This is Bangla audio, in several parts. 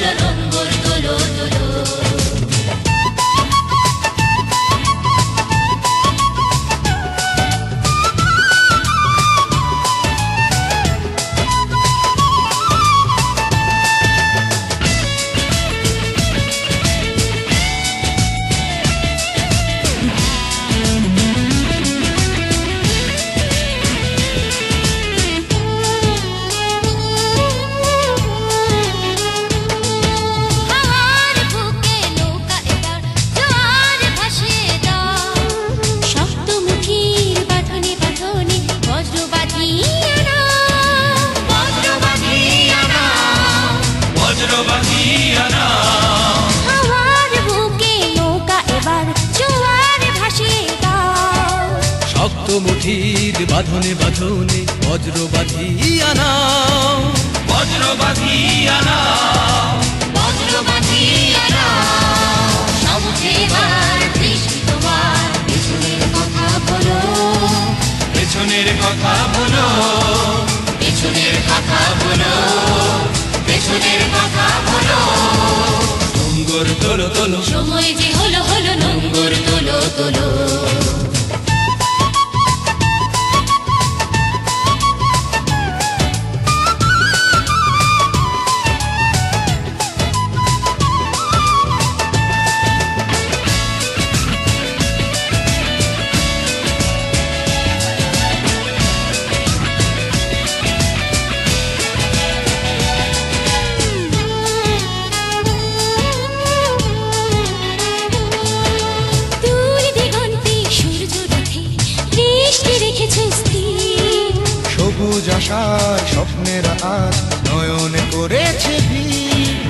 হলো নোঙ্গর তোলো তোলো। মুঠির বাঁধনে বাঁধনে বজ্র বাঁধিয়া নাও, বজ্র বাঁধিয়া নাও, বজ্র বাঁধিয়া নাও। সমুদ্রে এবার দৃষ্টি তোমার, পেছনের কথা বলো, পেছনের কথা বলো, পেছনের কথা বলো, পেছনের কথা বলো। নোঙ্গর তোলো তোলো, সময় যে হলো হলো নোঙ্গর তোলো তোলো। সবুজ আশার স্বপ্নের আজ নয়নে করেছে ভিড়,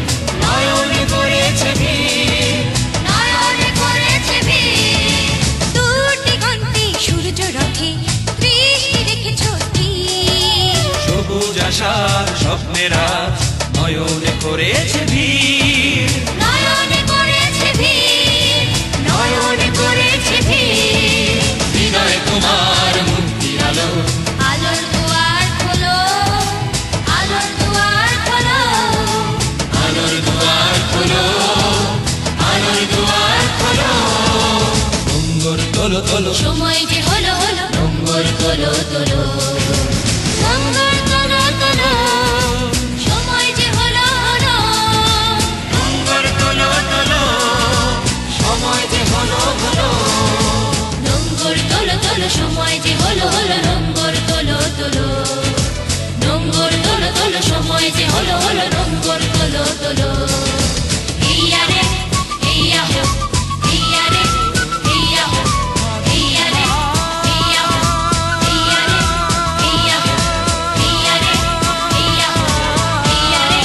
নয়নে করেছে ভিড়, নয়নে করেছে ভিড়। দূর দিগন্তে সূর্য রথে দৃষ্টি রেখেছ স্থির। সবুজ আশার স্বপ্নের আজ নয়নে করেছে ভিড়, নয়নে করেছে ভিড়, নয়নে করেছে ভিড়। হৃদয়ে তোমার মুক্তির আলো, আলোর দুয়ার খোলো, আলোর দুয়ার খোলো, আলোর দুয়ার খোলো, আলোর দুয়ার খোলো। নোঙ্গর তোলো তোলো, সময় যে হলো হলো নোঙ্গর তোলো তোলো। নোঙ্গর তোলো তোলো, সময় যে হলো হলো। নোঙ্গর তোলো তোলো, সময় যে হলো হলো। নোঙ্গর তোলো তোলো, সময় যে হলো হলো। নোঙ্গর তোলো তোলো, নোঙ্গর তোলো তোলো, সময় যে হলো হলো। নোঙ্গর তোলো তোলো। ইয়া রে ইয়া হো, ইয়া রে ইয়া হো, ইয়া রে ইয়া হো, ইয়া রে ইয়া হো, ইয়া রে ইয়া হো, ইয়া রে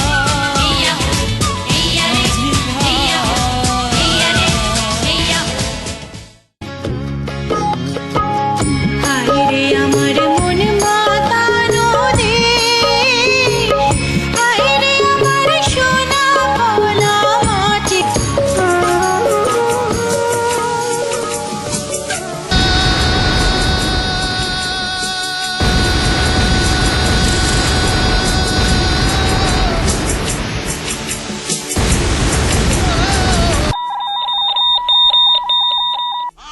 ইয়া হো, ইয়া রে ইয়া হো, ইয়া রে ইয়া হো। আইরে আমার মন মাতানো দেশ, আইরে আমার সোনা ভোলা মাটি।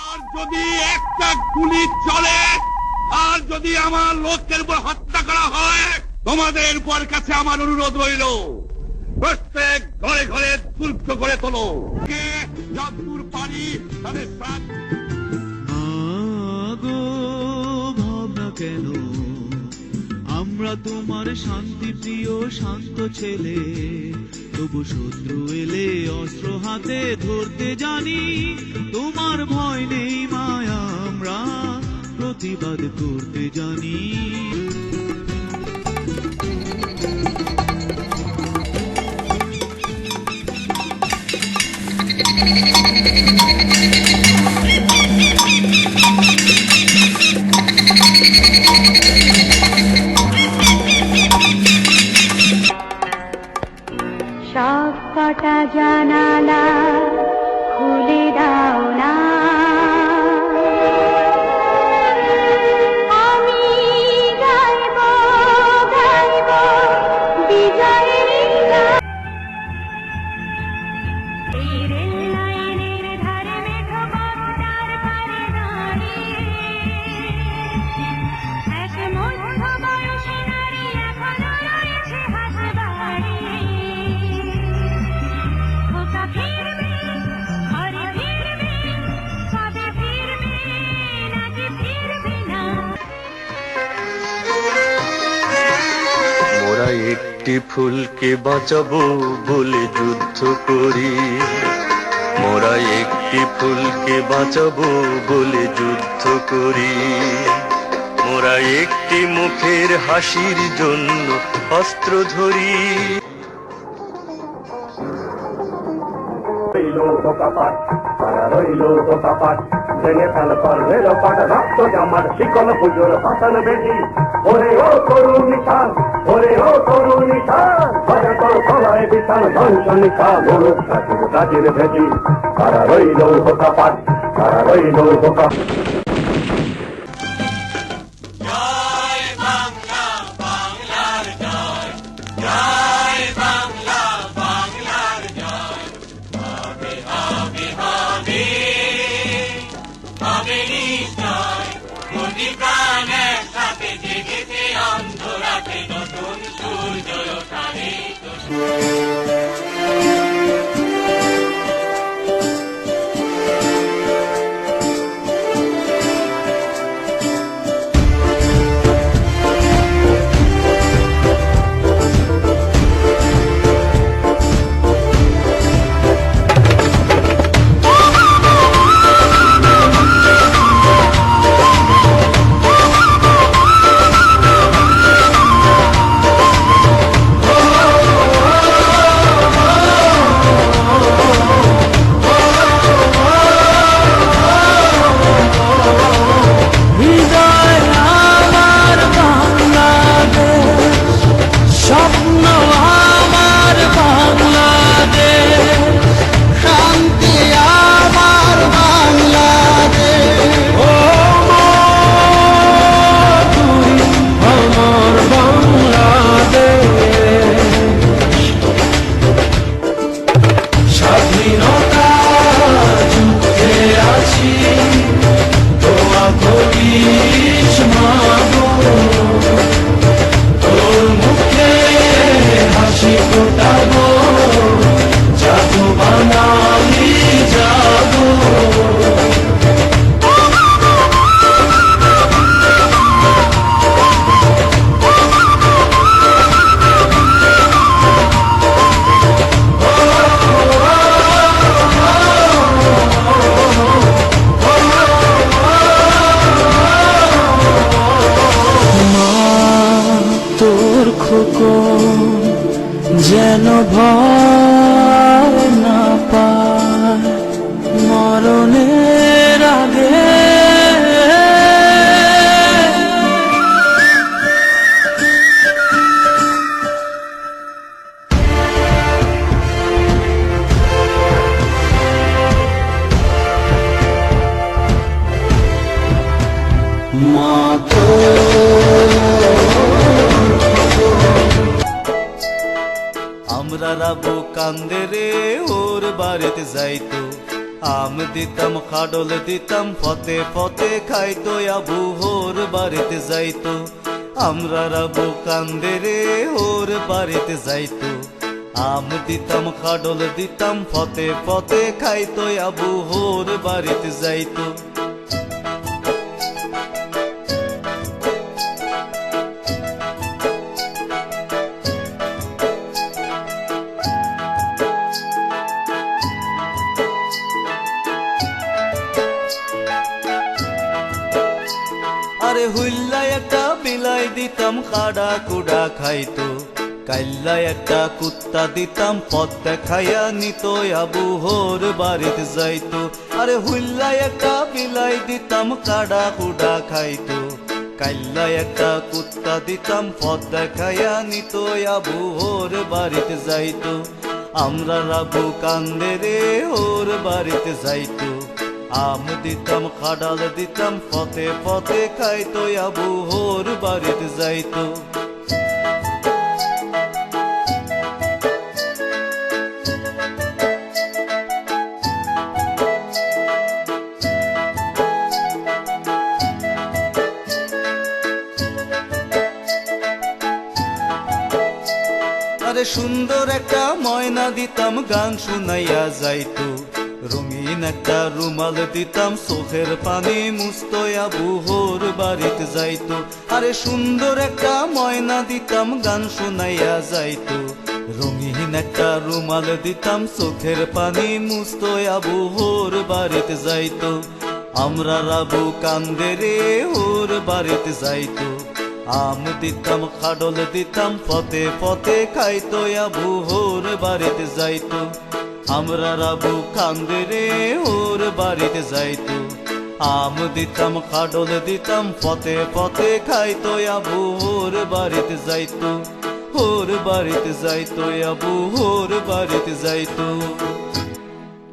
আর যদি একটা গুলি চলে, আর যদি আমার লোকের উপর হত্যা করা হয়, তোমাদের উপর কাছে আমার অনুরোধ রইল, প্রত্যেক ঘরে ঘরে দুর্গ করে তোলো, কে যতদূর পারি তাদের প্রাণ। আগো ভাবনা কেন, আমরা তোমার শান্তি প্রিয় শান্ত ছেলে, তবু শত্রু এলে অস্ত্র হাতে ধরতে জানি। তোমার ভয় নেই মায়া, আমরা প্রতিবাদ করতে জানি। সব কটা জানালা খুলে দাও না, আমি গাইব গাইব বিজয়ের গান। একটি ফুলকে বাঁচাবো বলে যুদ্ধ করি, মোরা একটি ফুলকে বাঁচাবো বলে যুদ্ধ করি। মোরা একটি মুখের হাসির জন্য অস্ত্র ধরি। রইল কাপাট ভেঙে ফেল করলে পাট রক্ত জামার শিকল পুজোর ফাঁসাল বেশি। ওরে ও তরুণ নিশান, ওরে ও তরুণ নিশান, বাজা তোর গলায় বিশাল ধ্বংস নিশা মরুক রাজির ভেজি। তারা রইল কাপাট, তারা রইল কাপাট। যেন ভয় না পায় মরণের আগে। আমরা রাবো কান্দে রে ওর বাড়িতে যাইতো, আম দিতাম খাডল দিতাম ফতে ফতে খাইতো, আবু হোর বাড়িতে যাইতো। আমরা রাবো কান্দে রে ওর বাড়িতে যাইতো, আম দিতাম খাডল দিতাম ফতে ফতে খাইতো, আবু হোর বাড়িতে যাইতো। আরে হুল্লা একটা বিলাই দিতাম কাডা কুডা খাইতো, কাইল্লা একটা কুত্তা দিতাম পথ দেখাইয়া নিত, আবু হোর বাড়িতে যাইতো। আরে হুল্লা একটা বিলাই দিতাম কাডা কুডা খাইতো, কাইল্লা একটা কুত্তা দিতাম পথ দেখাইয়া নিত, আবু হোর বাড়িতে যাইতো। আমরা রাবু কান্দে রে ওর বাড়িতে যাইতো, আম দিতাম খাডাল দিতাম ফতে ফতে খাইতো, আবু হোর বাড়িতে যাইতো। আরে সুন্দর একটা ময়না দিতাম গান শুনাইয়া যাইতো, রঙিন একটা রুমাল দিতাম চোখের পানি মুছতো আবু হোর বাড়িতে যাইতো আরে সুন্দর একটা ময়না দিতাম গান শোনাইয়া যাইতো রঙিন একটা রুমাল দিতাম চোখের পানি মুছতো আবু হোর বাড়িতে যাইতো আমরা রাবু কান্দে রে ওর বাড়িতে যাইতো আম দিতাম খাডল দিতাম পথে পথে খাইতো আবু হোর বাড়িতে যাইতো আমরা রাবু কান্দে রে ওর বাড়িতে যাইতো আম দিতাম খাডল দিতাম পথে পথে খাইতো আবু হোর বাড়িতে যাইতো হোর বাড়িতে যাইতো আবু হোর বাড়িতে যাইতো